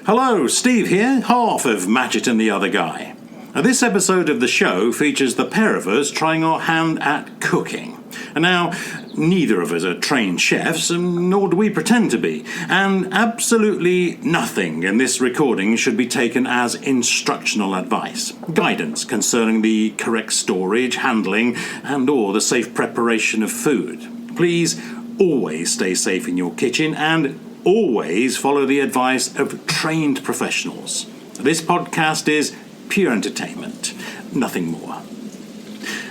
Hello, Steve here, half of Matchett and the Other Guy. Now, this episode of the show features the pair of us trying our hand at cooking. And now, neither of us are trained chefs, and nor do we pretend to be. And absolutely nothing in this recording should be taken as instructional advice, guidance concerning the correct storage, handling, and or the safe preparation of food. Please always stay safe in your kitchen and always follow the advice of trained professionals. This podcast is pure entertainment, nothing more.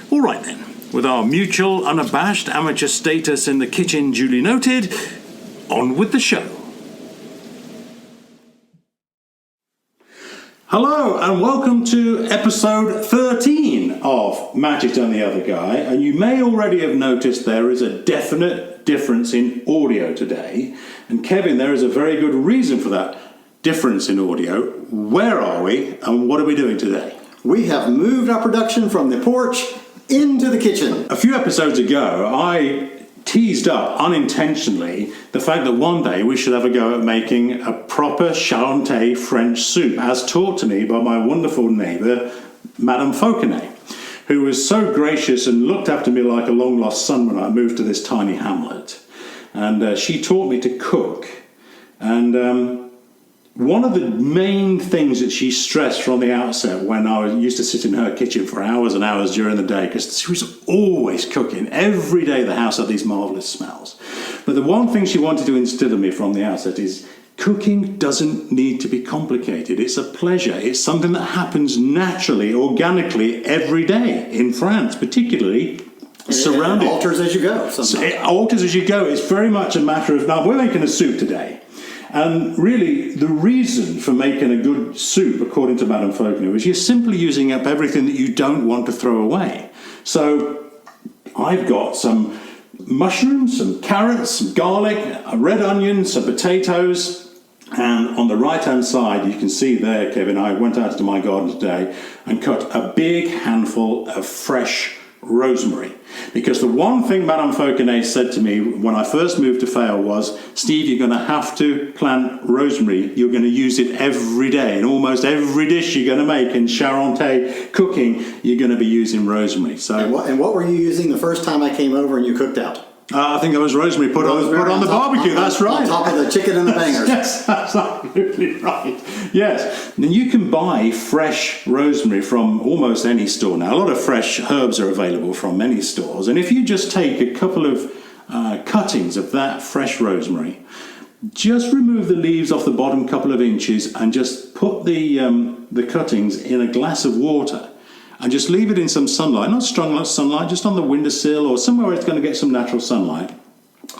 All right then, with our mutual, unabashed amateur status in the kitchen duly noted, on with the show. Hello and welcome to episode 13 of Matchett and the Other Guy. And you may already have noticed there is a definite difference in audio today. And Kevin, there is a very good reason for that difference in audio. Where are we and what are we doing today? We have moved our production from the porch into the kitchen. A few episodes ago, I teased up unintentionally the fact that one day we should have a go at making a proper Charentais French soup, as taught to me by my wonderful neighbour, Madame Fauconnet, who was so gracious and looked after me like a long-lost son when I moved to this tiny hamlet. And she taught me to cook. And one of the main things that she stressed from the outset when I used to sit in her kitchen for hours and hours during the day, because she was always cooking. Every day the house had these marvellous smells. But the one thing she wanted to instill in me from the outset is cooking doesn't need to be complicated. It's a pleasure. It's something that happens naturally, organically, every day in France, particularly. Surrounded. It alters as you go. It alters as you go. It's very much a matter of, now we're making a soup today. And really, the reason for making a good soup, according to Madame Fauconnet, is you're simply using up everything that you don't want to throw away. So I've got some mushrooms, some carrots, some garlic, a red onion, some potatoes. And on the right-hand side, you can see there, Kevin, I went out to my garden today and cut a big handful of fresh rosemary. Because the one thing Madame Fauconnet said to me when I first moved to Fayal was, Steve, you're going to have to plant rosemary. You're going to use it every day. In almost every dish you're going to make in Charentais cooking, you're going to be using rosemary. So, and what were you using the first time I came over and you cooked out? I think it was rosemary put on the barbecue. That's right. On top of the chicken and the bangers. Yes, that's absolutely right. Yes. And you can buy fresh rosemary from almost any store now. A lot of fresh herbs are available from many stores. And if you just take a couple of cuttings of that fresh rosemary, just remove the leaves off the bottom couple of inches and just put the cuttings in a glass of water. And just leave it in some sunlight, not strong sunlight, just on the windowsill or somewhere where it's going to get some natural sunlight.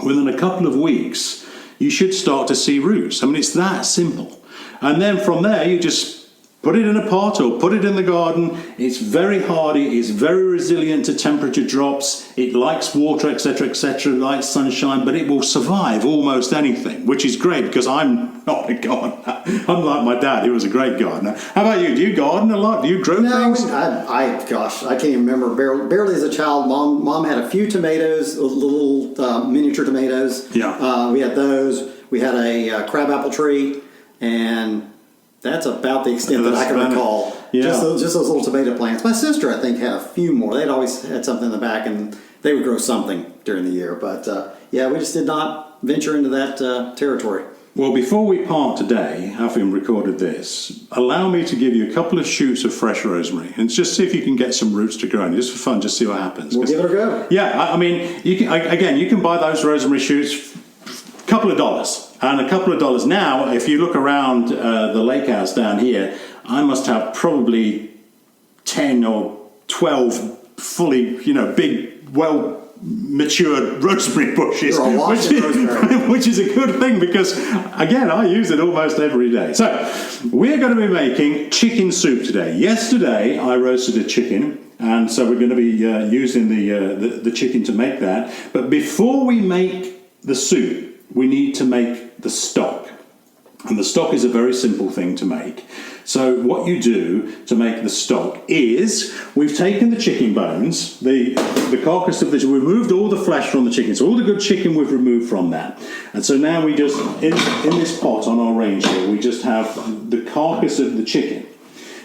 Within a couple of weeks, you should start to see roots. I mean, it's that simple. And then from there, you just put it in a pot or put it in the garden. It's very hardy. It's very resilient to temperature drops. It likes water, etc., likes sunshine, but it will survive almost anything, which is great because I'm not a gardener. I'm like my dad, who was a great gardener. How about you? Do you garden a lot? Do you grow things? I can't even remember. Barely as a child, Mom had a few tomatoes, little miniature tomatoes. Yeah. We had those. We had a crabapple tree, and that's about the extent that I can recall. Yeah. Just those little tomato plants. My sister, I think, had a few more. They'd always had something in the back, and they would grow something during the year. But, we just did not venture into that territory. Well, before we part today, having recorded this, allow me to give you a couple of shoots of fresh rosemary and just see if you can get some roots to grow in. Just for fun, just see what happens. We'll give it a go. Yeah, I mean, you can buy those rosemary shoots a couple of dollars. And a couple of dollars now, if you look around the lake house down here, I must have probably 10 or 12 fully, big, well-matured rosemary bushes, which is a good thing because, again, I use it almost every day. So we're going to be making chicken soup today. Yesterday, I roasted a chicken, and so we're going to be using the chicken to make that. But before we make the soup, we need to make the stock. And the stock is a very simple thing to make. So what you do to make the stock is, we've taken the chicken bones, the carcass of this, we removed all the flesh from the chicken. So all the good chicken we've removed from that. And so now we just, in this pot on our range here, we just have the carcass of the chicken.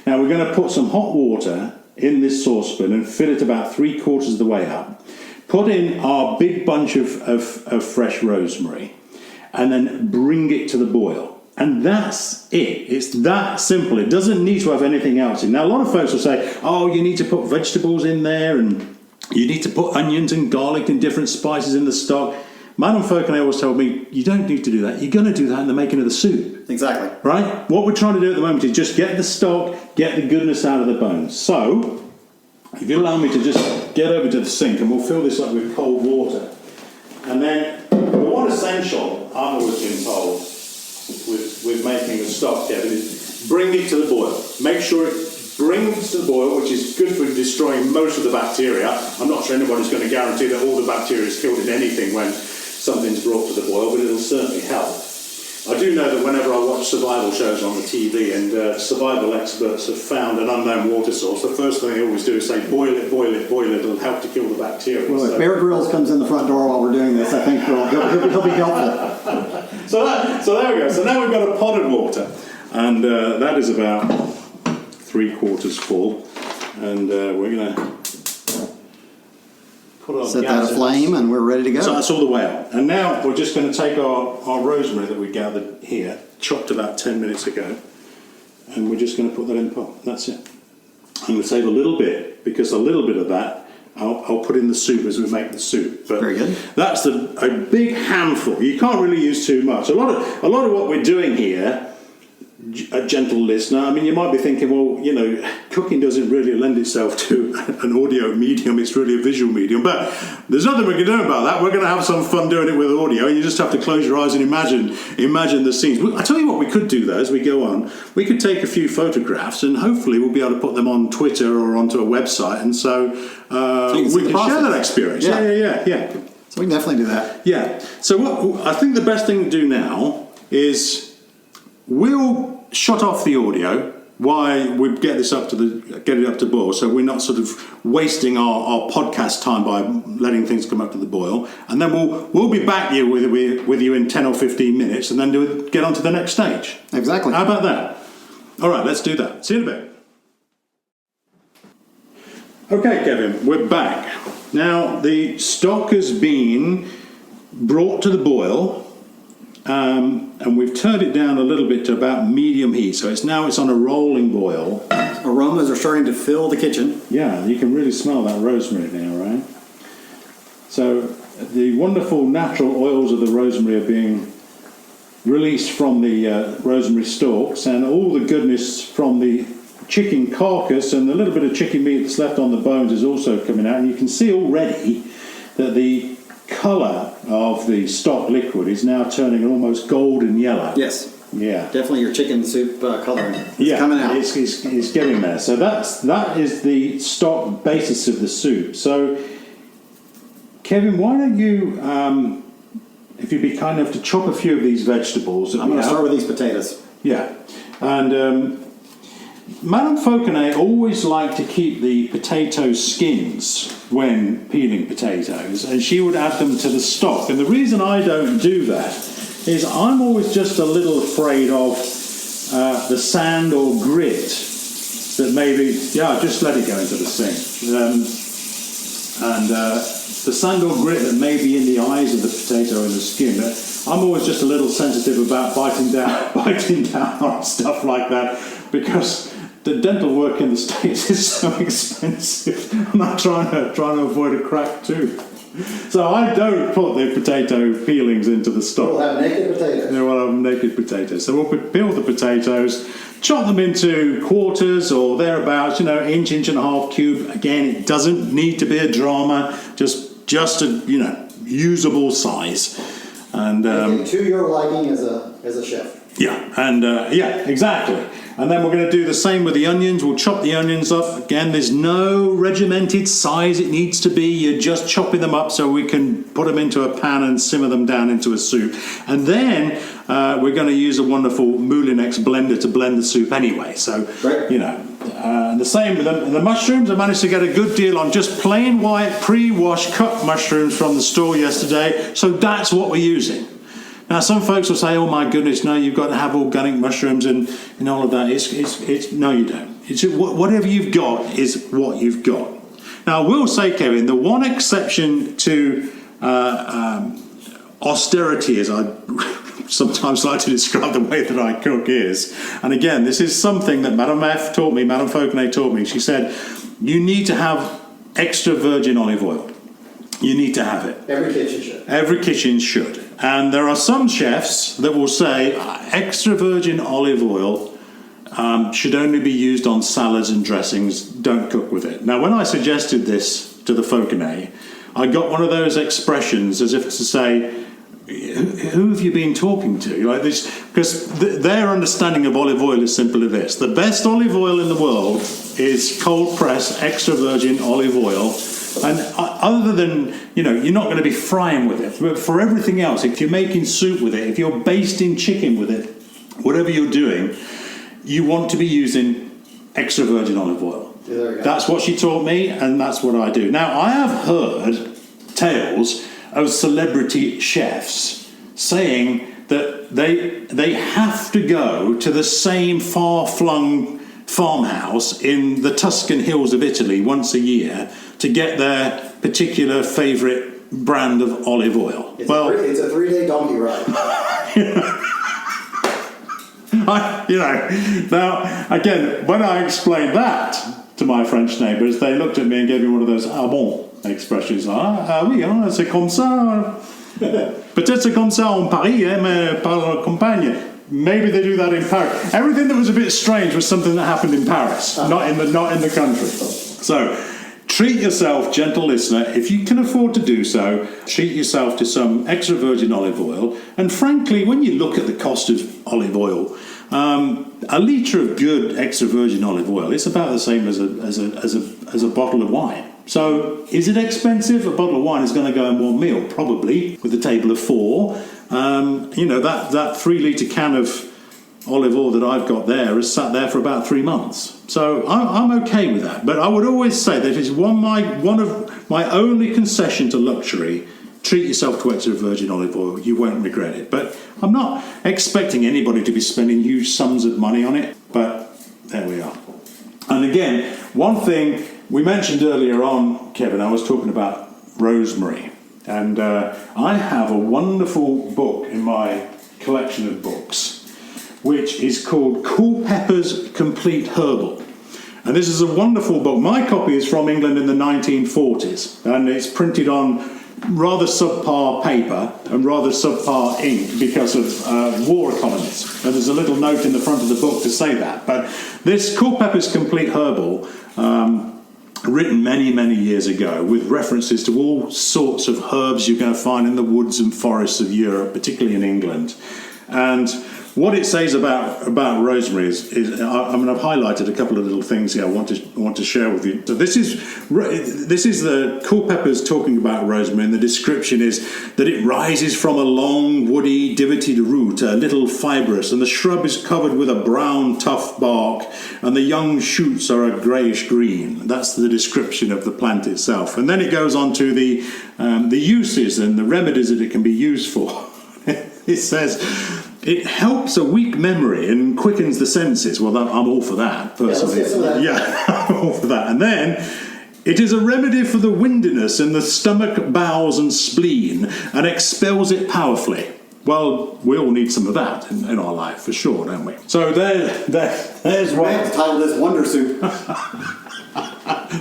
Now we're going to put some hot water in this saucepan and fill it about 3/4 of the way up. Put in our big bunch of fresh rosemary and then bring it to the boil. And that's it. It's that simple. It doesn't need to have anything else in. Now, a lot of folks will say, oh, you need to put vegetables in there and you need to put onions and garlic and different spices in the stock. Madam Falconet always told me, you don't need to do that. You're going to do that in the making of the soup. Exactly. Right? What we're trying to do at the moment is just get the stock, get the goodness out of the bones. So, if you allow me to just get over to the sink and we'll fill this up with cold water. And then, one essential, I've always been told, with making a stock, Kevin, is bring it to the boil. Make sure it brings to the boil, which is good for destroying most of the bacteria. I'm not sure anybody's going to guarantee that all the bacteria is killed in anything when something's brought to the boil, but it'll certainly help. I do know that whenever I watch survival shows on the TV and survival experts have found an unknown water source, the first thing they always do is say, boil it, boil it, boil it, it'll help to kill the bacteria. Well, if Bear Grylls comes in the front door while we're doing this, I think he'll be helpful. So there we go. So now we've got a pot of water, and that is about 3/4 full, and we're going to put our set that aflame, and we're ready to go. So that's all the way up. And now we're just going to take our rosemary that we gathered here, chopped about 10 minutes ago, and we're just going to put that in the pot. That's it. I'm going to save a little bit, because a little bit of that I'll put in the soup as we make the soup. But very good. That's a big handful. You can't really use too much. A lot of what we're doing here, a gentle listener, I mean, you might be thinking, well, you know, cooking doesn't really lend itself to an audio medium. It's really a visual medium. But there's nothing we can do about that. We're going to have some fun doing it with audio. You just have to close your eyes and imagine the scenes. I tell you what we could do, though, as we go on. We could take a few photographs, and hopefully we'll be able to put them on Twitter or onto a website. And so we can share that experience. Yeah. So we can definitely do that. Yeah. So what I think the best thing to do now is we'll shut off the audio while we get it up to boil, so we're not sort of wasting our podcast time by letting things come up to the boil. And then we'll be back here with you in 10 or 15 minutes, and then get on to the next stage. Exactly. How about that? All right, let's do that. See you in a bit. Okay, Kevin, we're back. Now, the stock has been brought to the boil, and we've turned it down a little bit to about medium heat. So it's on a rolling boil. Aromas are starting to fill the kitchen. Yeah, you can really smell that rosemary now, right? So the wonderful natural oils of the rosemary are being released from the rosemary stalks, and all the goodness from the chicken carcass and the little bit of chicken meat that's left on the bones is also coming out. And you can see already that the colour of the stock liquid is now turning almost golden yellow. Yes. Yeah. Definitely your chicken soup colouring. It's coming out. It's getting there. So that is the stock basis of the soup. So, Kevin, why don't you, if you'd be kind enough to chop a few of these vegetables. I'm going to start with these potatoes. Yeah. And Madame Falconet always liked to keep the potato skins when peeling potatoes, and she would add them to the stock. And the reason I don't do that is I'm always just a little afraid of the sand or grit that maybe, just let it go into the sink. The sand or grit that may be in the eyes of the potato and the skin. I'm always just a little sensitive about biting down on stuff like that, because the dental work in the States is so expensive. I'm not trying to avoid a cracked tooth. So I don't put the potato peelings into the stock. We'll have naked potatoes. Yeah, we'll have naked potatoes. So we'll peel the potatoes, chop them into quarters or thereabouts, inch and a half cube. Again, it doesn't need to be a drama, just a usable size. And to your liking as a chef. Yeah, and exactly. And then we're going to do the same with the onions. We'll chop the onions up. Again, there's no regimented size it needs to be. You're just chopping them up so we can put them into a pan and simmer them down into a soup. And then we're going to use a wonderful Moulinex blender to blend the soup anyway. So, Right. you know, the same with the mushrooms. I managed to get a good deal on just plain white pre-washed cut mushrooms from the store yesterday. So that's what we're using. Now, some folks will say, "Oh my goodness, no, you've got to have organic mushrooms and all of that." It's no, you don't. It's whatever you've got is what you've got. Now, I will say, Kevin, the one exception to austerity, as I sometimes like to describe the way that I cook, is, and again, this is something that Madame F taught me, Madame Fauconnet taught me. She said, you need to have extra virgin olive oil. You need to have it. Every kitchen should. Every kitchen should. And there are some chefs that will say extra virgin olive oil should only be used on salads and dressings. Don't cook with it. Now, when I suggested this to the Fauconnet, I got one of those expressions as if to say, who have you been talking to? Like this, because their understanding of olive oil is simply this: the best olive oil in the world is cold pressed extra virgin olive oil. And other than, you're not going to be frying with it. But for everything else, if you're making soup with it, if you're basting chicken with it, whatever you're doing, you want to be using extra virgin olive oil. Yeah, that's what she taught me, and that's what I do. Now, I have heard tales of celebrity chefs saying that they have to go to the same far-flung farmhouse in the Tuscan hills of Italy once a year to get their particular favourite brand of olive oil. It's a 3-day donkey ride. Now, again, when I explained that to my French neighbours, they looked at me and gave me one of those "ah bon" expressions. Oui, c'est comme ça. Peut-être c'est comme ça en Paris, mais par la campagne. Maybe they do that in Paris. Everything that was a bit strange was something that happened in Paris, not in the country. So, treat yourself, gentle listener, if you can afford to do so. Treat yourself to some extra virgin olive oil. And frankly, when you look at the cost of olive oil, a litre of good extra virgin olive oil, it's about the same as a bottle of wine. So, is it expensive? A bottle of wine is going to go in one meal, probably, with a table of 4. That 3 litre can of olive oil that I've got there has sat there for about 3 months. So I'm okay with that. But I would always say that it's one of my only concession to luxury. Treat yourself to extra virgin olive oil. You won't regret it. But I'm not expecting anybody to be spending huge sums of money on it. But there we are. And again, one thing we mentioned earlier on, Kevin, I was talking about rosemary. And I have a wonderful book in my collection of books, which is called Culpeper's Complete Herbal. And this is a wonderful book. My copy is from England in the 1940s, and it's printed on rather subpar paper and rather subpar ink because of war economies. And there's a little note in the front of the book to say that. But this Culpeper's Complete Herbal, written many, many years ago, with references to all sorts of herbs you're going to find in the woods and forests of Europe, particularly in England. And what it says about rosemary is I've highlighted a couple of little things here I want to share with you. So this is the Culpeper's talking about rosemary, and the description is that it rises from a long, woody, divoted root, a little fibrous, and the shrub is covered with a brown, tough bark, and the young shoots are a greyish green. That's the description of the plant itself. And then it goes on to the uses and the remedies that it can be used for. It says, it helps a weak memory and quickens the senses. Well, I'm all for that, personally. Yeah, I'm all for that. And then, it is a remedy for the windiness in the stomach, bowels and spleen, and expels it powerfully. Well, we all need some of that in our life, for sure, don't we? So there's We have to title this Wonder Soup.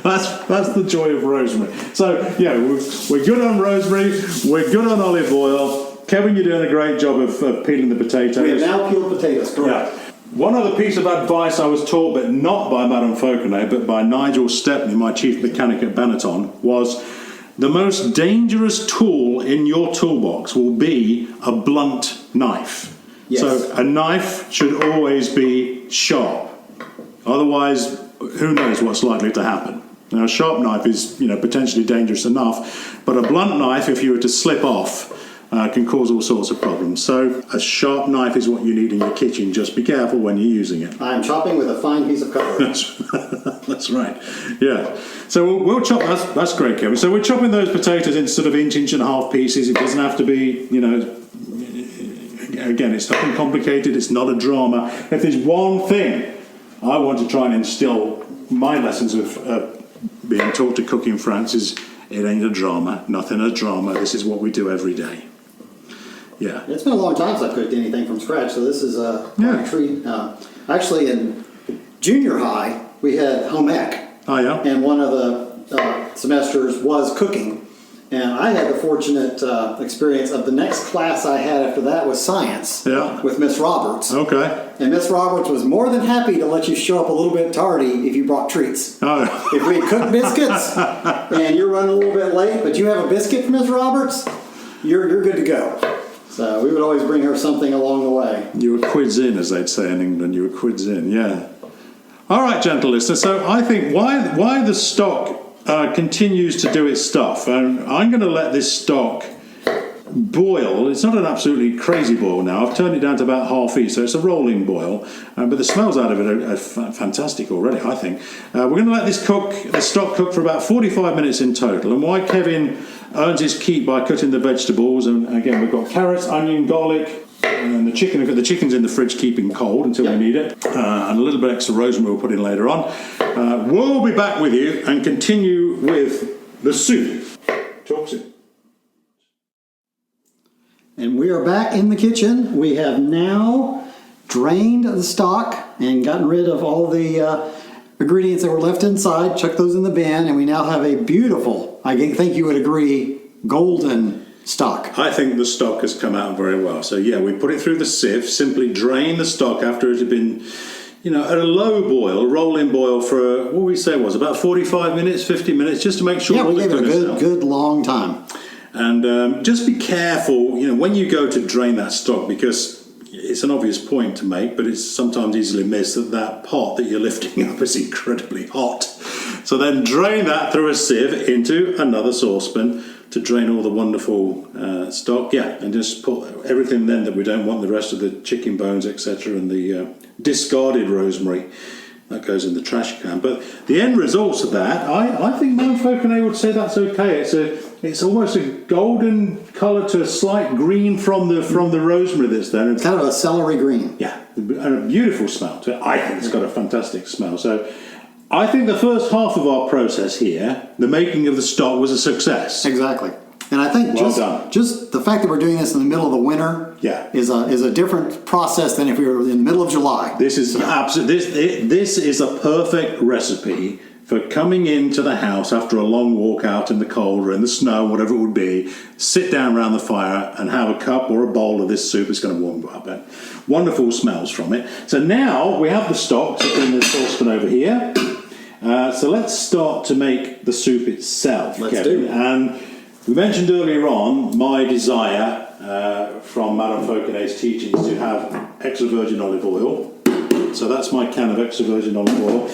That's the joy of rosemary. So, yeah, we're good on rosemary, we're good on olive oil. Kevin, you're doing a great job of peeling the potatoes. We have now peeled potatoes, correct. Yeah. One other piece of advice I was taught, but not by Madame Fauconnet, but by Nigel Stepney, my chief mechanic at Benetton, was the most dangerous tool in your toolbox will be a blunt knife. Yes. So a knife should always be sharp. Otherwise, who knows what's likely to happen. Now, a sharp knife is, potentially dangerous enough, but a blunt knife, if you were to slip off, can cause all sorts of problems. So a sharp knife is what you need in your kitchen. Just be careful when you're using it. I'm chopping with a fine piece of cutlery. That's right. Yeah. So we'll chop. That's great, Kevin. So we're chopping those potatoes in sort of inch and a half pieces. It doesn't have to be, again, it's nothing complicated. It's not a drama. If there's one thing I want to try and instill my lessons of being taught to cook in France is it ain't a drama. Nothing a drama. This is what we do every day. Yeah. It's been a long time since I've cooked anything from scratch, so this is a treat. Actually, in junior high, we had home ec. Oh, yeah? And one of the semesters was cooking. And I had the fortunate experience of the next class I had after that was science with Miss Roberts. Okay. And Miss Roberts was more than happy to let you show up a little bit tardy if you brought treats. Oh. If we had cooked biscuits and you're running a little bit late, but you have a biscuit from Miss Roberts, you're good to go. So we would always bring her something along the way. You were quids in, as they'd say in England. You were quids in, yeah. All right, gentle listener. So I think why the stock continues to do its stuff. And I'm going to let this stock boil. It's not an absolutely crazy boil now. I've turned it down to about half heat, so it's a rolling boil. But the smells out of it are fantastic already, I think. We're going to let the stock cook for about 45 minutes in total. And why Kevin earns his keep by cutting the vegetables, and again, we've got carrots, onion, garlic, and the chicken. We've got the chicken's in the fridge keeping cold until we need it, and a little bit extra rosemary we'll put in later on. We'll be back with you and continue with the soup. Talk soon. And we are back in the kitchen. We have now drained the stock and gotten rid of all the ingredients that were left inside, chucked those in the bin, and we now have a beautiful, I think you would agree, golden stock. I think the stock has come out very well. So yeah, we put it through the sieve, simply drain the stock after it had been, at a low boil, rolling boil for, what we say was about 45 minutes, 50 minutes, just to make sure. Yeah, we gave it a good long time. And just be careful, when you go to drain that stock, because it's an obvious point to make, but it's sometimes easily missed that pot that you're lifting up is incredibly hot. So then drain that through a sieve into another saucepan to drain all the wonderful stock. Yeah, and just put everything then that we don't want, the rest of the chicken bones, etc., and the discarded rosemary, that goes in the trash can. But the end results of that, I think Manfolk and I would say that's okay. It's almost a golden colour to a slight green from the rosemary that's there. It's kind of a celery green. Yeah, and a beautiful smell to it. I think it's got a fantastic smell. So I think the first half of our process here, the making of the stock, was a success. Exactly. And I think just the fact that we're doing this in the middle of the winter is a different process than if we were in the middle of July. This is this is a perfect recipe for coming into the house after a long walk out in the cold or in the snow, whatever it would be, sit down around the fire and have a cup or a bowl of this soup. It's going to warm you up. Wonderful smells from it. So now we have the stock in the saucepan over here. So let's start to make the soup itself. Let's do. And we mentioned earlier on my desire from Madame Fauconet's teachings to have extra virgin olive oil. So that's my can of extra virgin olive oil.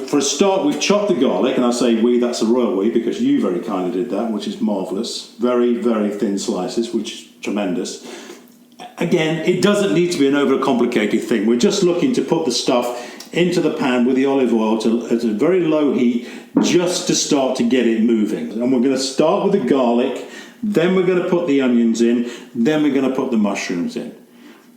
For a start, we've chopped the garlic, and I say we, that's a royal we, because you very kindly did that, which is marvellous. Very, very thin slices, which is tremendous. Again, it doesn't need to be an overcomplicated thing. We're just looking to put the stuff into the pan with the olive oil at a very low heat, just to start to get it moving. And we're going to start with the garlic, then we're going to put the onions in, then we're going to put the mushrooms in.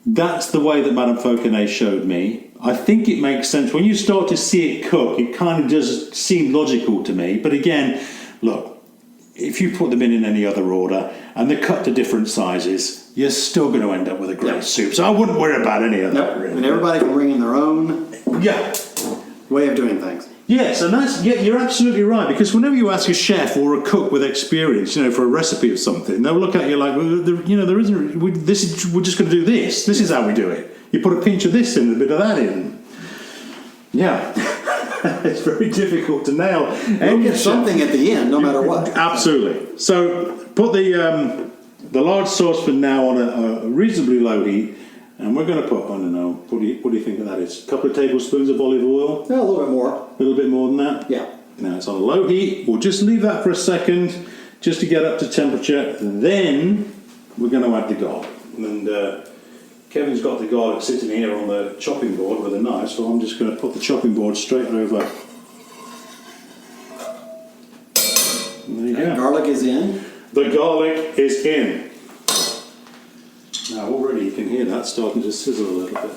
That's the way that Madame Fauconet showed me. I think it makes sense. When you start to see it cook, it kind of does seem logical to me. But again, look, if you put them in any other order and they're cut to different sizes, you're still going to end up with a great soup. So I wouldn't worry about any of that. Really. And everybody can bring in their own way of doing things. Yes, and you're absolutely right, because whenever you ask a chef or a cook with experience, for a recipe of something, they'll look at you like, well, there isn't. We're just going to do this. This is how we do it. You put a pinch of this in, a bit of that in. Yeah, it's very difficult to nail. You'll get something at the end, no matter what. Absolutely. So put the large saucepan now on a reasonably low heat. And we're going to put, I don't know, what do you think of that? It's a couple of tablespoons of olive oil. Yeah, a little bit more. A little bit more than that? Yeah. Now it's on a low heat. We'll just leave that for a second, just to get up to temperature. Then we're going to add the garlic. And Kevin's got the garlic sitting here on the chopping board with a knife, so I'm just going to put the chopping board straight over. And there you go. Garlic is in. The garlic is in. Now already you can hear that starting to sizzle a little bit.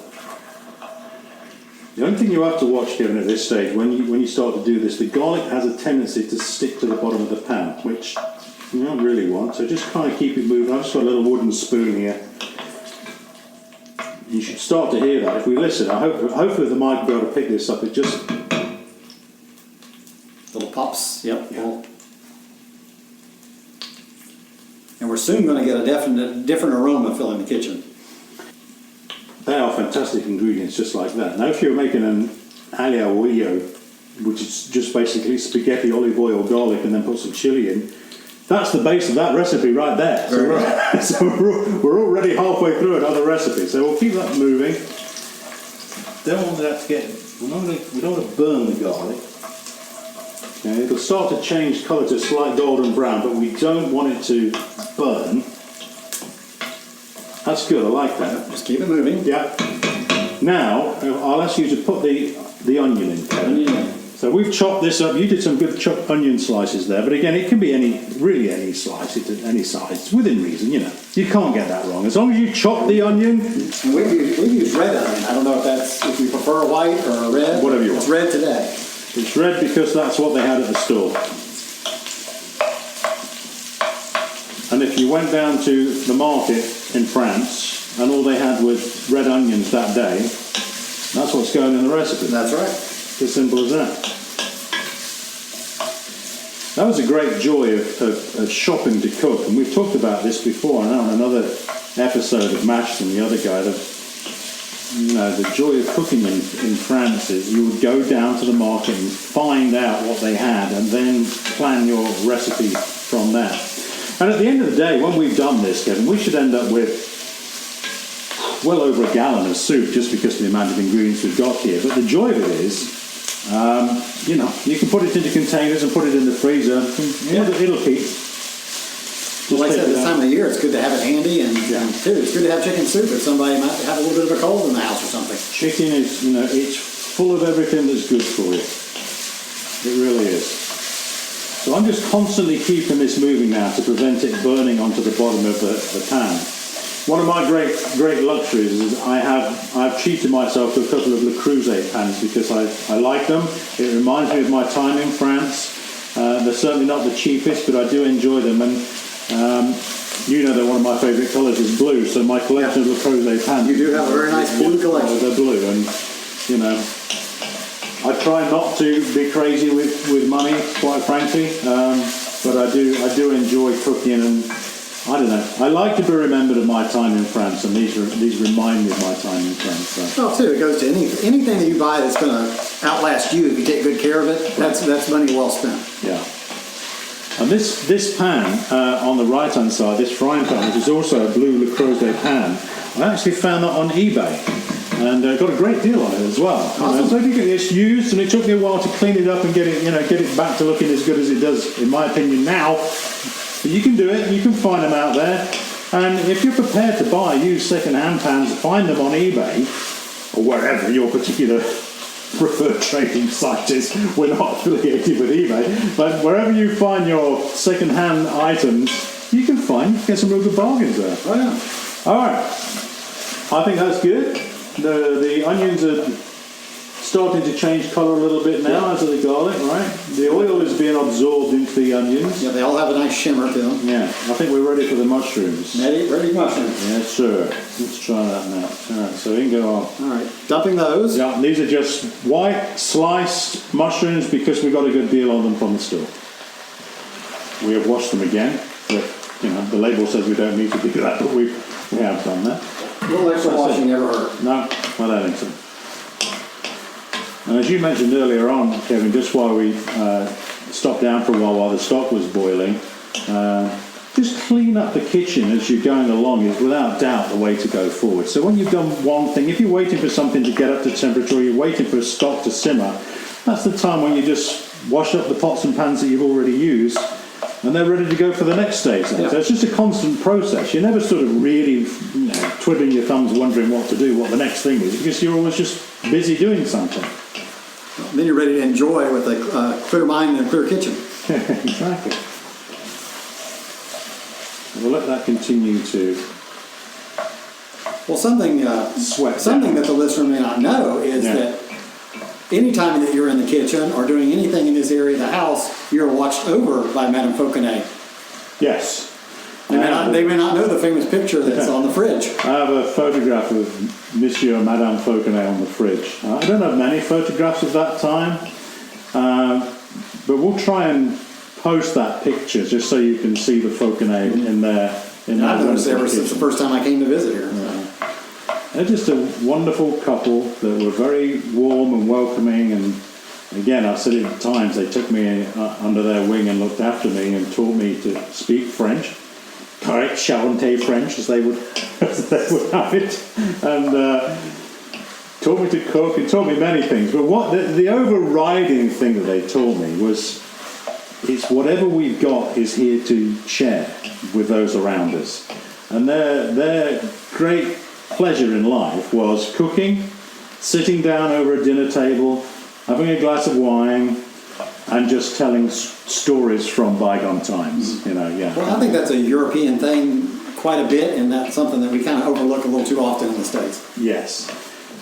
The only thing you have to watch, Kevin, at this stage, when you start to do this, the garlic has a tendency to stick to the bottom of the pan, which you don't really want, so just kind of keep it moving. I've just got a little wooden spoon here. You should start to hear that. If we listen, hopefully the mic will be able to pick this up. It just... Little pops, yep. Yeah. And we're soon going to get a different aroma filling the kitchen. They are fantastic ingredients, just like that. Now, if you're making an aglio olio, which is just basically spaghetti, olive oil, garlic, and then put some chili in, that's the base of that recipe right there. So we're already halfway through another recipe. So we'll keep that moving. Don't want that to get... We don't want to burn the garlic. Okay, it'll start to change colour to slight golden brown, but we don't want it to burn. That's good, I like that. Just keep it moving. Yeah. Now, I'll ask you to put the onion in. Onion. So we've chopped this up. You did some good chopped onion slices there, but again, it can be any slice, it's any size, within reason, you know. You can't get that wrong. As long as you chop the onion. And we use red onion. I don't know if you prefer a white or a red. Whatever you want. It's red today. It's red because that's what they had at the store. And if you went down to the market in France and all they had was red onions that day, that's what's going in the recipe. That's right. It's as simple as that. That was a great joy of shopping to cook, and we've talked about this before. I know on another episode of Mash and the other guy, the joy of cooking in France is you would go down to the market and find out what they had, and then plan your recipe from that. And at the end of the day, when we've done this, Kevin, we should end up with well over a gallon of soup just because of the amount of ingredients we've got here. But the joy of it is, you can put it into containers and put it in the freezer. It'll keep. Like I said, this time of the year, it's good to have it handy, and too, it's good to have chicken soup if somebody might have a little bit of a cold in the house or something. Chicken is, it's full of everything that's good for you. It really is. So I'm just constantly keeping this moving now to prevent it burning onto the bottom of the pan. One of my great luxuries is I've treated myself to a couple of Le Creuset pans because I like them. It reminds me of my time in France. They're certainly not the cheapest, but I do enjoy them. And that one of my favourite colours is blue, so my collection of Le Creuset pans. You do have a very nice blue collection. They're blue, and I try not to be crazy with money, quite frankly, but I do enjoy cooking, and I don't know. I like to be remembered of my time in France, and these remind me of my time in France. So. Well, too, it goes to anything that you buy that's going to outlast you if you take good care of it. That's money well spent. Yeah. And this pan on the right hand side, this frying pan, which is also a blue Le Creuset pan, I actually found that on eBay. And got a great deal on it as well. Awesome. So it's used, and it took me a while to clean it up and get it back to looking as good as it does, in my opinion, now. But you can do it. You can find them out there. And if you're prepared to buy used second-hand pans, find them on eBay or wherever your particular preferred trading site is. We're not affiliated with eBay, but wherever you find your second-hand items, you can get some real good bargains there. Oh yeah. All right. I think that's good. The onions are starting to change colour a little bit now as of the garlic, right? The oil is being absorbed into the onions. Yeah, they all have a nice shimmer to them. Yeah, I think we're ready for the mushrooms. Ready mushrooms. Yes, sir. Let's try that now. All right, so we can go on. All right, dumping those. Yeah, these are just white sliced mushrooms because we got a good deal on them from the store. We have washed them again, but the label says we don't need to do that, but we have done that. A little extra washing never hurt. No, I don't think so. And as you mentioned earlier on, Kevin, just while we stopped down for a while the stock was boiling, just clean up the kitchen as you're going along is without doubt the way to go forward. So when you've done one thing, if you're waiting for something to get up to temperature, or you're waiting for a stock to simmer, that's the time when you just wash up the pots and pans that you've already used, and they're ready to go for the next stage. Then. Yeah. So it's just a constant process. You're never sort of really, twiddling your thumbs, wondering what to do, what the next thing is, because you're always just busy doing something. Then you're ready to enjoy with a clear mind and a clear kitchen. Exactly. We'll let that continue to Well, something sweat. something that the listener may not know is that anytime that you're in the kitchen or doing anything in this area of the house, you're watched over by Madame Fauconnet. Yes. They may not know the famous picture that's on the fridge. I have a photograph of Monsieur and Madame Fauconnet on the fridge. I don't have many photographs of that time, but we'll try and post that picture just so you can see the Fauconnet in there. I've noticed ever since the first time I came to visit here. They're just a wonderful couple that were very warm and welcoming, and again, I've said it at times, they took me under their wing and looked after me and taught me to speak French. Correct, Charente French, as they would have it, and taught me to cook and taught me many things. But what the overriding thing that they taught me was, it's whatever we've got is here to share with those around us. And their great pleasure in life was cooking, sitting down over a dinner table, having a glass of wine, and just telling stories from bygone times. Well, I think that's a European thing quite a bit, and that's something that we kind of overlook a little too often in the States. Yes.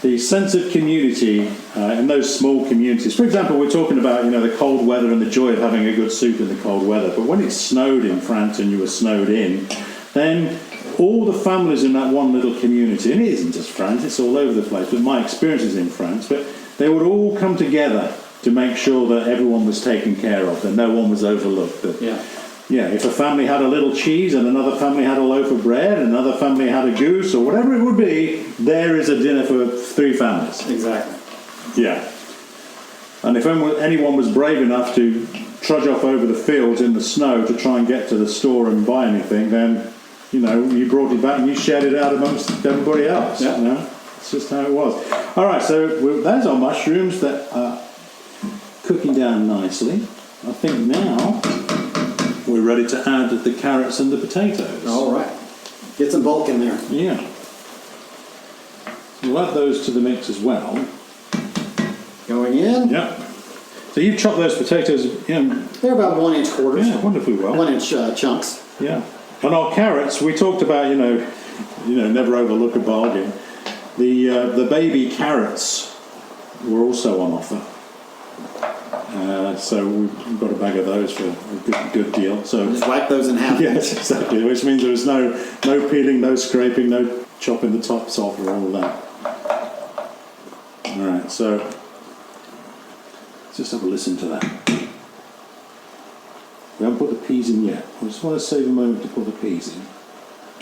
The sense of community in those small communities. For example, we're talking about the cold weather and the joy of having a good soup in the cold weather. But when it snowed in France and you were snowed in, then all the families in that one little community, and it isn't just France, it's all over the place, but my experience is in France, but they would all come together to make sure that everyone was taken care of, that no one was overlooked. That, if a family had a little cheese and another family had a loaf of bread and another family had a goose or whatever it would be, there is a dinner for 3 families. Exactly. Yeah. And if anyone was brave enough to trudge off over the fields in the snow to try and get to the store and buy anything, then, you brought it back and you shared it out amongst everybody else. Yeah. It's just how it was. All right, so there's our mushrooms that are cooking down nicely. I think now we're ready to add the carrots and the potatoes. All right. Get some bulk in there. Yeah. We'll add those to the mix as well. Going in. Yeah. So you've chopped those potatoes, They're about 1-inch quarters. Yeah, wonderfully well. 1-inch chunks. Yeah. And our carrots, we talked about, never overlook a bargain. The baby carrots were also on offer. So we've got a bag of those for a good deal. So just whack those in half. Yes, exactly. Which means there was no peeling, no scraping, no chopping the tops off or all of that. All right, so let's just have a listen to that. We haven't put the peas in yet. I just want to save a moment to put the peas in.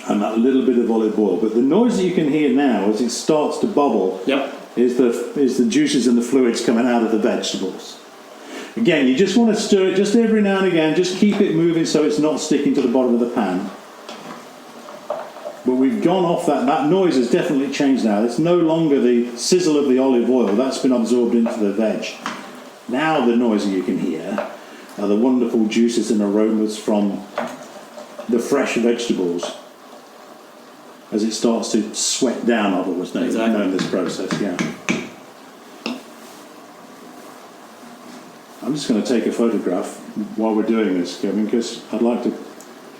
And that little bit of olive oil. But the noise that you can hear now as it starts to bubble is the juices and the fluids coming out of the vegetables. Again, you just want to stir it just every now and again. Just keep it moving so it's not sticking to the bottom of the pan. But we've gone off that. That noise has definitely changed now. It's no longer the sizzle of the olive oil. That's been absorbed into the veg. Now the noise that you can hear are the wonderful juices and aromas from the fresh vegetables as it starts to sweat down. I've always known this process, I'm just going to take a photograph while we're doing this, Kevin, because I'd like to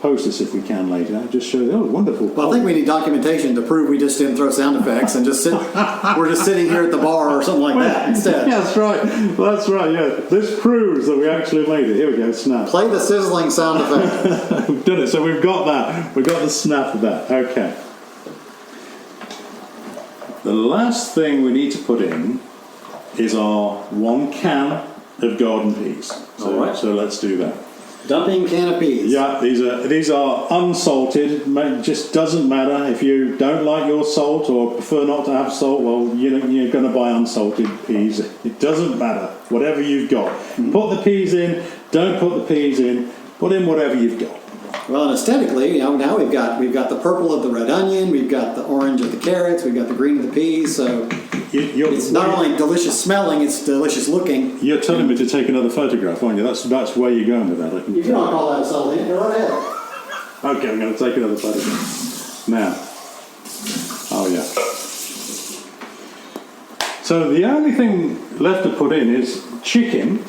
post this if we can later. Just show you, wonderful. Well, I think we need documentation to prove we just didn't throw sound effects and just we're just sitting here at the bar or something like that instead. Yeah, that's right, yeah. This proves that we actually made it. Here we go, snap. Play the sizzling sound effect. We've done it, so we've got that. We've got the snap of that. Okay. The last thing we need to put in is our 1 can of garden peas. So, all right. So let's do that. Dumping can of peas. Yeah, these are unsalted. It just doesn't matter if you don't like your salt or prefer not to have salt. Well, you're going to buy unsalted peas. It doesn't matter. Whatever you've got, put the peas in. Don't put the peas in. Put in whatever you've got. Well, and aesthetically, now we've got the purple of the red onion. We've got the orange of the carrots. We've got the green of the peas. So It's not only delicious smelling, it's delicious looking. You're telling me to take another photograph, aren't you? That's where you're going with that. You cannot call that a subtle hint. Go right ahead. Okay, I'm going to take another photograph. Now. Oh, yeah. So the only thing left to put in is chicken.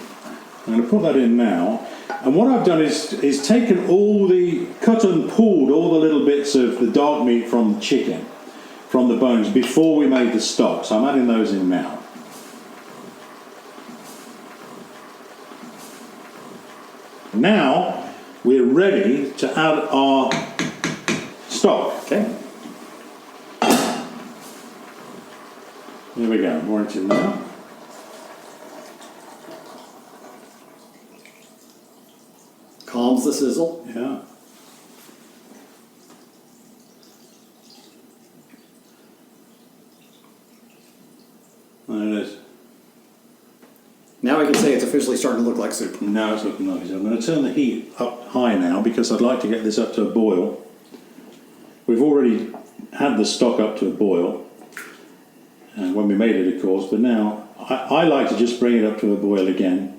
I'm going to put that in now. And what I've done is taken cut and pulled all the little bits of the dark meat from the chicken, from the bones, before we made the stock. So I'm adding those in now. Now we're ready to add our stock. Okay. Here we go. More into now. Calms the sizzle. Yeah. There it is. Now we can say it's officially starting to look like soup. Now it's looking like it. I'm going to turn the heat up high now because I'd like to get this up to a boil. We've already had the stock up to a boil when we made it, of course, but now I like to just bring it up to a boil again.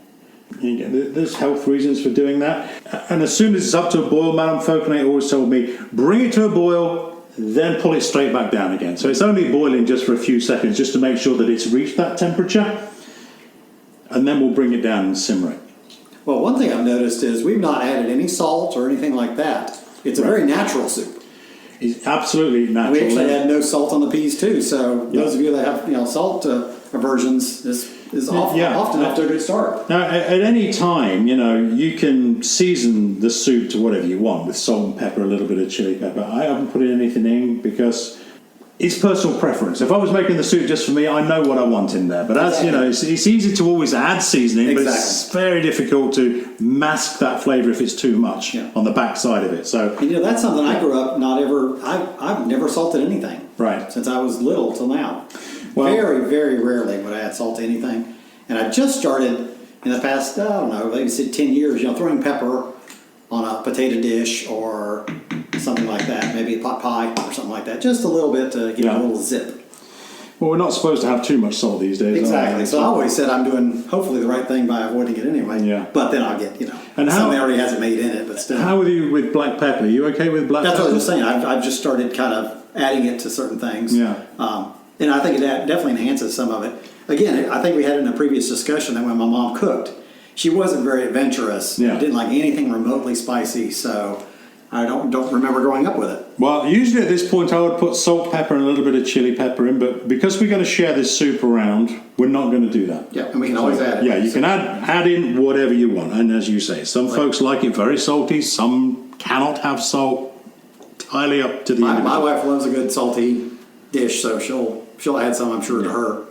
There's health reasons for doing that. And as soon as it's up to a boil, Madame Fauconnet always told me, bring it to a boil, then pull it straight back down again. So it's only boiling just for a few seconds, just to make sure that it's reached that temperature. And then we'll bring it down and simmer it. Well, one thing I've noticed is we've not added any salt or anything like that. It's a very natural soup. It's absolutely natural. We actually had no salt on the peas too. So those of you that have salt aversions, this is often off to a good start. Now, at any time, you can season the soup to whatever you want with salt and pepper, a little bit of chili pepper. I haven't put anything in because it's personal preference. If I was making the soup just for me, I know what I want in there. But as you know, it's easy to always add seasoning, but it's very difficult to mask that flavour if it's too much on the back side of it. So that's something I grew up I've never salted anything. Right. Since I was little till now. Well, very, very rarely would I add salt to anything. And I just started in the past, I don't know, maybe 10 years, throwing pepper on a potato dish or something like that, maybe a pot pie or something like that, just a little bit to give it a little zip. Well, we're not supposed to have too much salt these days. Exactly. So I always said I'm doing hopefully the right thing by avoiding it anyway. Yeah. But then I'll get, and something already has it made in it, but still. How are you with black pepper? Are you okay with black pepper? That's what I was just saying. I've just started kind of adding it to certain things. Yeah. And I think it definitely enhances some of it. Again, I think we had in a previous discussion that when my mom cooked, she wasn't very adventurous. Yeah. Didn't like anything remotely spicy, so I don't remember growing up with it. Well, usually at this point I would put salt, pepper, and a little bit of chili pepper in, but because we're going to share this soup around, we're not going to do that. Yeah, and we can always add it. Yeah, you can add in whatever you want, and as you say, some folks like it very salty, some cannot have salt. Entirely up to the individual. My wife loves a good salty dish, so she'll add some, I'm sure, to her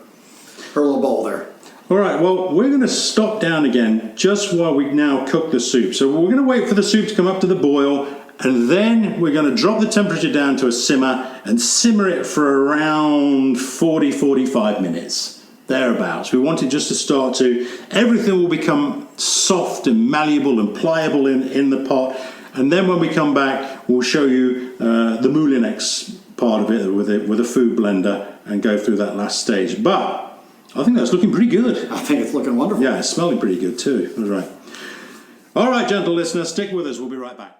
little bowl there. All right, well, we're going to stop down again just while we now cook the soup. So we're going to wait for the soup to come up to the boil, and then we're going to drop the temperature down to a simmer and simmer it for around 40-45 minutes, thereabouts. We want it just to start to, everything will become soft and malleable and pliable in the pot. And then when we come back, we'll show you the Moulinex part of it with a food blender and go through that last stage. But I think that's looking pretty good. I think it's looking wonderful. Yeah, it's smelling pretty good too. All right. All right, gentle listeners, stick with us. We'll be right back.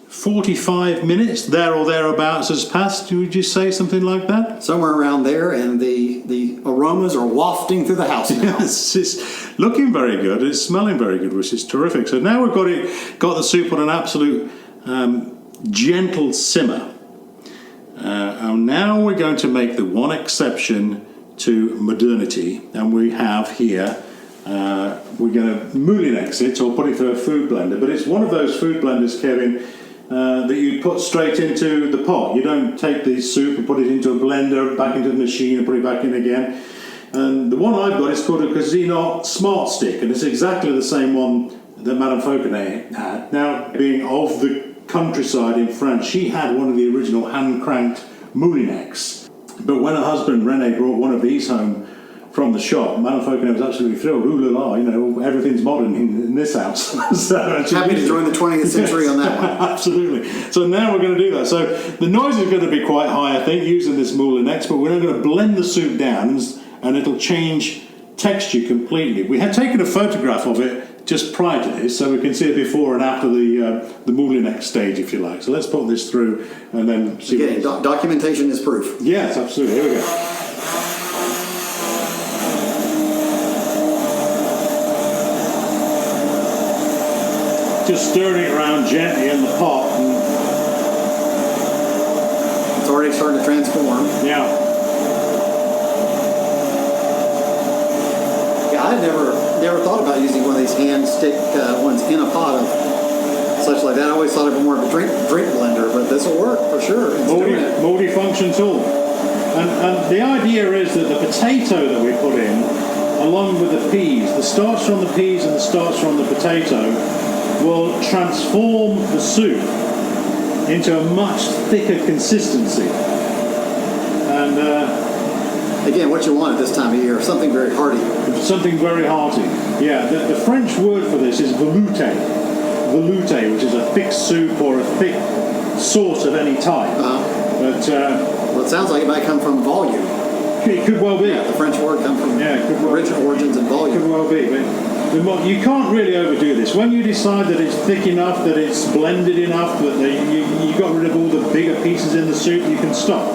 45 minutes, there or thereabouts, has passed. Would you say something like that? Somewhere around there, and the aromas are wafting through the house now. Yes, it's looking very good. It's smelling very good, which is terrific. So now we've got the soup on an absolute gentle simmer. And now we're going to make the one exception to modernity, and we have here, we're going to Moulinex it or put it through a food blender, but it's one of those food blenders, Kevin, that you put straight into the pot. You don't take the soup and put it into a blender, back into the machine and put it back in again. And the one I've got is called a Cognac Smart Stick, and it's exactly the same one that Madame Fauconnet had. Now, being of the countryside in France, she had one of the original hand-cranked Moulinex. But when her husband René brought one of these home from the shop, Madame Fauconnet was absolutely thrilled. Ooh la la, you know, everything's modern in this house. So Happy to join the 20th century on that one. Absolutely. So now we're going to do that. So the noise is going to be quite high, I think, using this Moulinex, but we're now going to blend the soup down and it'll change texture completely. We had taken a photograph of it just prior to this, so we can see it before and after the Moulinex stage, if you like. So let's put this through and then see. Again, documentation is proof. Yes, absolutely. Here we go. Just stirring it around gently in the pot. And it's already starting to transform. Yeah. Yeah, I never thought about using one of these hand stick ones in a pot of such like that. I always thought of it more of a drink blender, but this will work for sure. Multi-function tool. And the idea is that the potato that we put in, along with the peas, the starch from the peas and the starch from the potato, will transform the soup into a much thicker consistency. And again, what you want at this time of year, something very hearty. Something very hearty. Yeah, the French word for this is velouté. Velouté, which is a thick soup or a thick sauce of any type. Well, it sounds like it might come from volume. It could well be. Yeah, the French word comes from original origins and volume. It could well be. But you can't really overdo this. When you decide that it's thick enough, that it's blended enough, that you got rid of all the bigger pieces in the soup, you can stop.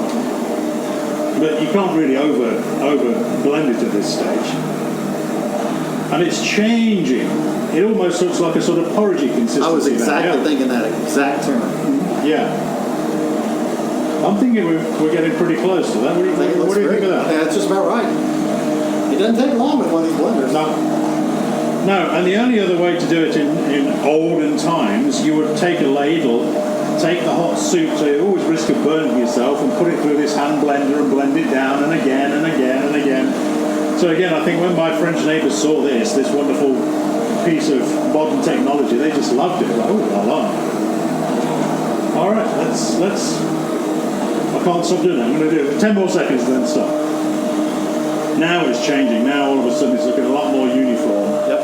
But you can't really over blend it at this stage. And it's changing. It almost looks like a sort of porridgey consistency. I was exactly thinking that exact term. Yeah. I'm thinking we're getting pretty close to that. What do you think of that? Yeah, that's just about right. It doesn't take long with one of these blenders. No, and the only other way to do it in olden times, you would take a ladle, take the hot soup, so you always risk of burning yourself, and put it through this hand blender and blend it down and again and again and again. So again, I think when my French neighbours saw this wonderful piece of modern technology, they just loved it. Like, oh la la. All right, let's. I can't stop doing that. I'm going to do it for 10 more seconds and then stop. Now it's changing. Now all of a sudden it's looking a lot more uniform. Yep.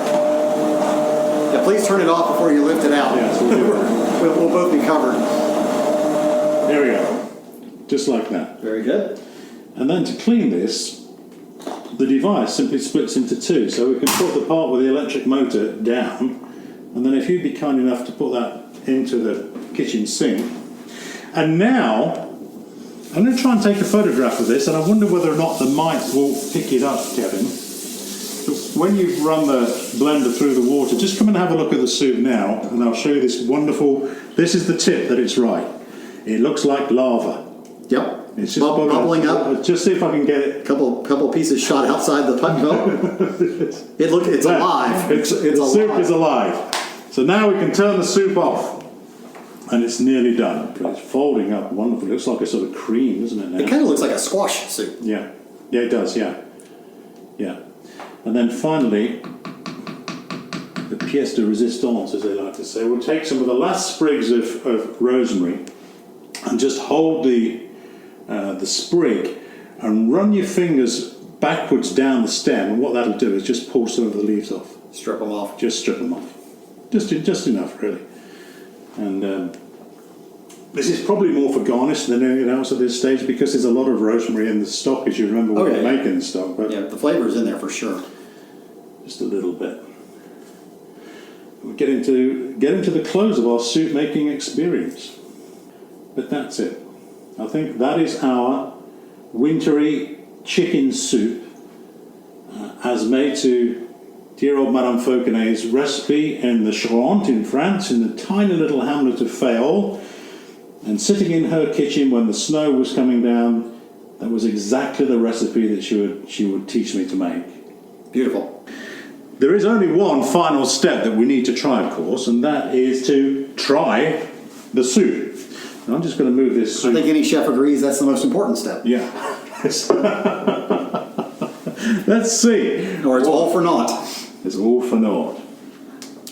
Yeah, please turn it off before you lift it out. Yes, we'll do that. We'll both be covered. There we go. Just like that. Very good. And then to clean this, the device simply splits into two. So we can put the part with the electric motor down, and then if you'd be kind enough to put that into the kitchen sink. And now I'm going to try and take a photograph of this, and I wonder whether or not the mic will pick it up, Kevin. So when you've run the blender through the water, just come and have a look at the soup now, and I'll show you this wonderful. This is the tip that it's right. It looks like lava. Yep. It's just bubbling up. Just see if I can get it. Couple pieces shot outside the pipe. It's alive. The soup is alive. So now we can turn the soup off. And it's nearly done. It's folding up wonderfully. It looks like a sort of cream, doesn't it now? It kind of looks like a squash soup. Yeah. Yeah, it does, yeah. Yeah. And then finally, the pièce de résistance, as they like to say, we'll take some of the last sprigs of rosemary and just hold the sprig and run your fingers backwards down the stem. And what that'll do is just pull some of the leaves off. Strip them off. Just strip them off. Just enough, really. And this is probably more for garnish than anything else at this stage because there's a lot of rosemary in the stock, as you remember when you're making the stock. But yeah, the flavor's in there for sure. Just a little bit. We're getting to the close of our soup making experience. But that's it. I think that is our wintry chicken soup as made to dear old Madame Fauconnet's recipe in the Charente in France, in the tiny little hamlet of Fayol. And sitting in her kitchen when the snow was coming down, that was exactly the recipe that she would teach me to make. Beautiful. There is only one final step that we need to try, of course, and that is to try the soup. And I'm just going to move this soup. I think any chef agrees that's the most important step. Yeah. Let's see. Or it's all for naught. It's all for naught.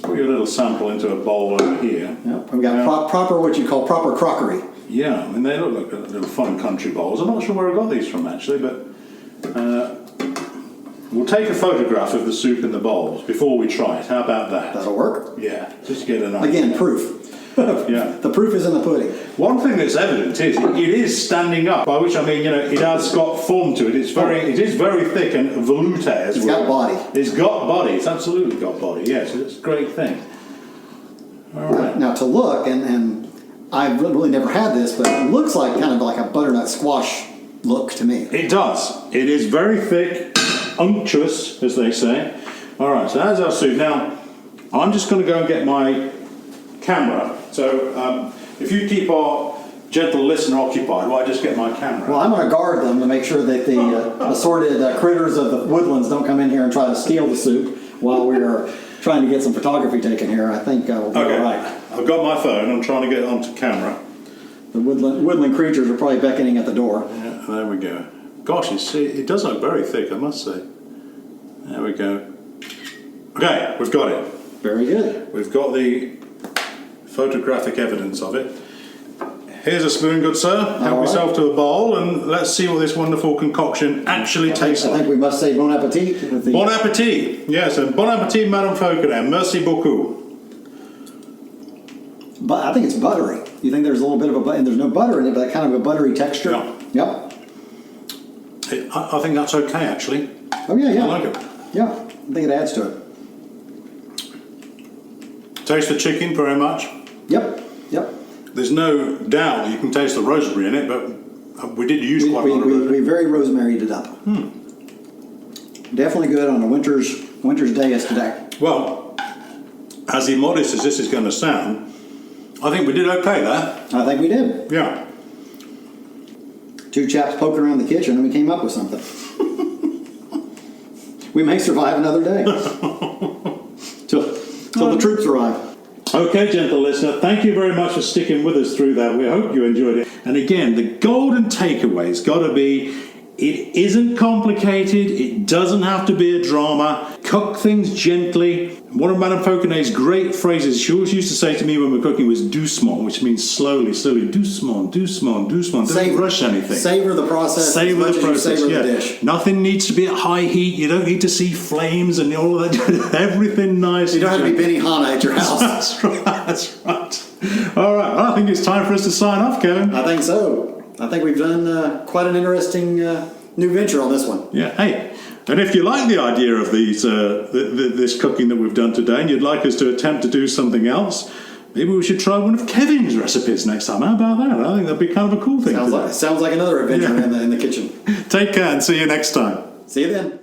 Put your little sample into a bowl over here. Yep. We've got proper, what you call proper crockery. Yeah, I mean, they look like little fun country bowls. I'm not sure where I got these from, actually, but We'll take a photograph of the soup in the bowls before we try it. How about that? That'll work. Yeah, just to get an idea. Again, proof. Yeah. The proof is in the pudding. One thing that's evident is it is standing up, by which I mean, it has got form to it. It is very thick and veloute as It's well. got body. It's got body. It's absolutely got body. Yes, it's a great thing. All right. Now to look, and I've really never had this, but it looks like kind of like a butternut squash look to me. It does. It is very thick, unctuous, as they say. All right, so that's our soup. Now, I'm just going to go and get my camera. So if you keep our gentle listener occupied while I just get my camera. Well, I'm going to guard them to make sure that the assorted critters of the woodlands don't come in here and try to steal the soup while we're trying to get some photography taken here. I think we'll be all right. I've got my phone. I'm trying to get it onto camera. The woodland creatures are probably beckoning at the door. Yeah, there we go. Gosh, it does look very thick, I must say. There we go. Okay, we've got it. Very good. We've got the photographic evidence of it. Here's a spoon, good sir. Help yourself to a bowl, and let's see what this wonderful concoction actually tastes I like. think we must say bon appetit. Bon appetit. Yes, and bon appetit, Madame Fauconnet. Merci beaucoup. But I think it's buttery. You think there's a little bit of and there's no butter in it, but kind of a buttery texture. Yeah. Yep. I think that's okay, actually. Oh yeah. I like it. Yeah, I think it adds to it. Taste the chicken very much. Yep. There's no doubt that you can taste the rosemary in it, but we did use quite a lot of rosemary. We very rosemaried it up. Definitely good on a winter's day as today. Well, as immodest as this is going to sound, I think we did okay there. I think we did. Yeah. Two chaps poking around the kitchen and we came up with something. We may survive another day. Till the troops arrive. Okay, gentle listener, thank you very much for sticking with us through that. We hope you enjoyed it. And again, the golden takeaway's got to be, it isn't complicated, it doesn't have to be a drama. Cook things gently. One of Madame Fauconnet's great phrases she always used to say to me when we were cooking was doucement, which means slowly, doucement. Don't rush anything. Savor the process. Savor the process. Savor the dish. Nothing needs to be at high heat. You don't need to see flames and all of that. Everything nice. You don't have to be Benihana at your house. That's right. All right. Well, I think it's time for us to sign off, Kevin. I think so. I think we've done quite an interesting new venture on this one. Yeah. Hey. And if you like the idea of these, this cooking that we've done today, and you'd like us to attempt to do something else, maybe we should try one of Kevin's recipes next time. How about that? I think that'd be kind of a cool thing. Sounds like another adventure in the kitchen. Take care and see you next time. See you then.